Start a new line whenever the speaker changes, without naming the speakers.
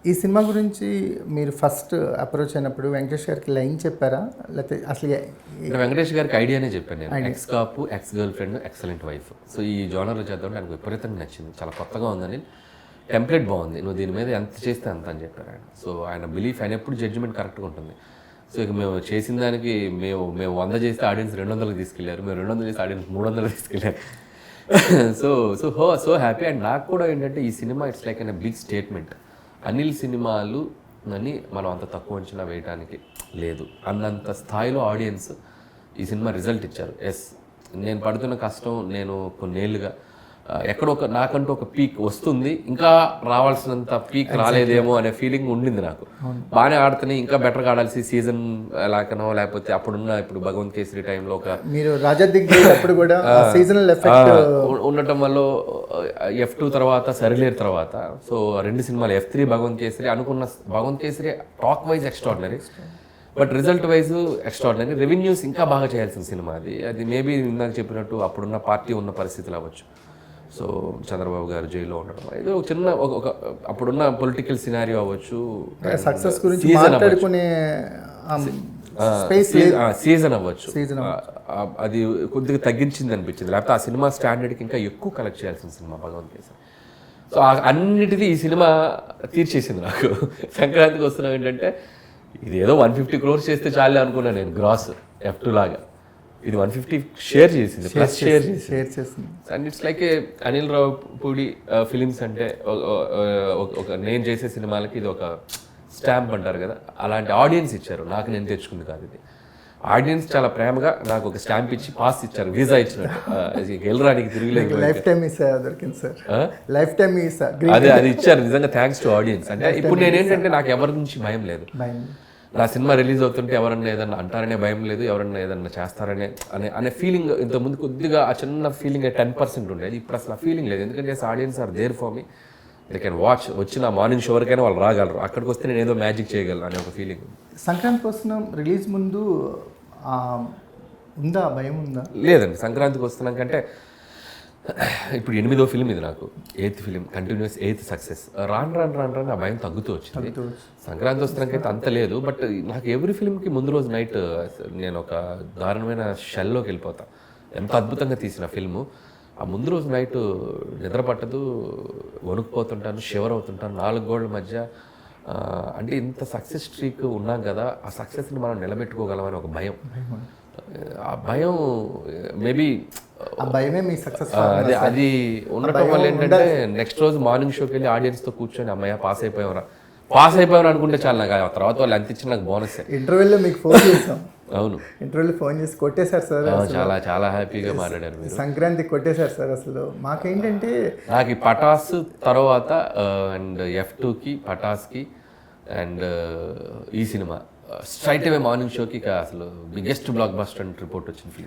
ఈ సినిమా గురించి మీరు ఫస్ట్ అప్రోచ్ అయినప్పుడు వెంకటేష్ గారికి లైన్ చెప్పారా? లేకపోతే అసలు
అంటే వెంకటేష్ గారికి ఐడియానే చెప్పాను నేను. Ex cop, ex girlfriend, excellent wife. So ఈ జోనర్లో చేద్దాం నాకు విపరీతంగా నచ్చింది, చాలా కొత్తగా ఉందని. టెంప్లెట్ బాగుంది, నువ్వు దీని మీద ఎంత చేస్తే అంత అని చెప్పారు ఆయన. సో ఆయన బిలీఫ్, ఆయన ఎప్పుడు జడ్జిమెంట్ కరెక్ట్గా ఉంటుంది. సో ఇక మేము చేసిన దానికి మేము 100 చేస్తే ఆడియన్స్ 200కి తీసుకెళ్లారు, మేము 200 చేస్తే ఆడియన్స్ 300కి తీసుకెళ్లారు. So happy. అండ్ నాకు కూడా ఏంటంటే ఈ సినిమా it's like an big statement. Anil సినిమాలు అని మనం అంత తక్కువ అంచనా వేయడానికి లేదు, అన్నంత స్థాయిలో ఆడియన్స్ ఈ సినిమా రిజల్ట్ ఇచ్చారు. ఎస్, నేను పడుతున్న కష్టం, నేను కొన్నేళ్ళుగా ఎక్కడో నాకంటూ ఒక పీక్ వస్తుంది, ఇంకా రావాల్సినంత పీక్ రాలేదేమో అనే ఫీలింగ్ ఉండింది నాకు. బాగానే ఆడుతున్నాయి, ఇంకా బెటర్గా ఆడాల్సి సీజన్ లాకనో లేకపోతే ఇప్పుడు భగవంత్ కేసరి టైంలో ఒక
మీరు రాజా దిగ్గప్పుడు కూడా సీజనల్ ఎఫెక్ట్
ఉండటం వల్ల F2 తర్వాత సరిలేరు తర్వాత, సో 2 సినిమాలు F3 భగవంత్ కేసరి అనుకున్న. Bhagavanth Kesari talk wise extraordinary, but result wise extraordinary. Revenues ఇంకా బాగా చేయాల్సిన సినిమా అది మేబీ ఇందాక చెప్పినట్టు అప్పుడున్న పార్టీ ఉన్న పరిస్థితులు అవ్వచ్చు. సో చంద్రబాబు గారు జైల్లో ఉండడం, ఏదో చిన్న ఒక అప్పుడున్న పొలిటికల్ సినారియో అవ్వచ్చు,
సక్సెస్ గురించి మాట్లాడుకునే
సీజన్ అవ్వచ్చు, అది కొద్దిగా తగ్గించింది అనిపించింది. లేకపోతే ఆ సినిమా స్టాండర్డ్కి ఇంకా ఎక్కువ కలెక్ట్ చేయాల్సిన సినిమా భగవంత్ కేసరి. సో అన్నిటిది ఈ సినిమా తీర్చేసింది నాకు. సంక్రాంతికి వస్తున్నాం ఏంటంటే ఇది ఏదో 150 crores చేస్తే చాలే అనుకున్నాను నేను, గ్రాస్ F2 లాగా. ఇది 150 షేర్ చేసింది, ప్లస్ షేర్ చేసింది. And it's like Anil Ravipudi films అంటే ఒక నేను చేసే సినిమాలకి ఇది ఒక స్టాంప్ అంటారు కదా, అలాంటి ఆడియన్స్ ఇచ్చారు నాకు. నేను తెచ్చుకుంది కాదు ఇది, ఆడియన్స్ చాలా ప్రేమగా నాకు ఒక స్టాంప్ ఇచ్చి పాస్ ఇచ్చారు, వీసా ఇచ్చినట్టు. గెలరానికి తిరిగిలేదు,
లైఫ్ టైమ్ దొరికింది సార్, లైఫ్ టైమ్
అది ఇచ్చారు. నిజంగా థ్యాంక్స్ టు ఆడియన్స్. అంటే ఇప్పుడు నేనేంటంటే నాకు ఎవరి నుంచి భయం లేదు. నా సినిమా రిలీజ్ అవుతుంటే ఎవరన్నా ఏదన్నా అంటారనే భయం లేదు, ఎవరన్నా ఏదన్నా చేస్తారనే అనే ఫీలింగ్. ఇంతకుముందు కొద్దిగా ఆ చిన్న ఫీలింగ్ 10% ఉండేది, ఇప్పుడు అసలు ఆ ఫీలింగ్ లేదు. ఎందుకంటే audience are there for me, they can watch. వచ్చిన మార్నింగ్ షో వరకైనా వాళ్ళు రాగలరు, అక్కడికి వస్తే నేను ఏదో మ్యాజిక్ చేయగలను అనే ఒక ఫీలింగ్.
సంక్రాంతి వస్తున్నాం రిలీజ్ ముందు ఉందా, భయం ఉందా?
లేదండి, సంక్రాంతికి వస్తున్నాం కంటే ఇప్పుడు 8వ ఫిలిం ఇది నాకు, 8th film, continuous 8th success. రాను ఆ భయం తగ్గుతూ వచ్చింది. సంక్రాంతి వస్తున్నాకైతే అంత లేదు, బట్ నాకు ఎవ్రీ ఫిలింకి ముందు రోజు నైట్ నేను ఒక దారుణమైన షెల్లోకి వెళ్ళిపోతాను. ఎంత అద్భుతంగా తీసిన ఫిల్ము, ఆ ముందు రోజు నైట్ నిద్ర పట్టదు, వణుకుపోతుంటాను, షివర్ అవుతుంటాను 4 గోడల మధ్య. అంటే ఇంత సక్సెస్ స్ట్రీక్ ఉన్నాం కదా, ఆ సక్సెస్ని మనం నిలబెట్టుకోగలమని ఒక భయం. ఆ భయం మేబీ
భయమే మీ సక్సెస్.
అది ఉండటం వల్ల ఏంటంటే నెక్స్ట్ రోజు మార్నింగ్ షోకి వెళ్ళి ఆడియన్స్తో కూర్చొని అమ్మయ్య పాస్ అయిపోయావరా అనుకుంటే చాలా. నాకు ఆ తర్వాత వాళ్ళు ఎంత ఇచ్చిన నాకు బోనస్.
ఇంటర్వ్యూలో మీకు ఫోన్ చేసాం.
అవును,
ఇంటర్వ్యూలో ఫోన్ చేసి కొట్టేశారు సార్,
చాలా చాలా హ్యాపీగా మాట్లాడారు మీరు.
సంక్రాంతి కొట్టేశారు సార్. అసలు మాకేంటంటే
నాకు ఈ పటాస్ తర్వాత అండ్ F2కి పటాస్కి అండ్ ఈ సినిమా స్ట్రైట్ అవే మార్నింగ్ షోకి అసలు బిగ్గెస్ట్ బ్లాక్ బస్టర్ రిపోర్ట్ వచ్చింది ఫిల్మ్.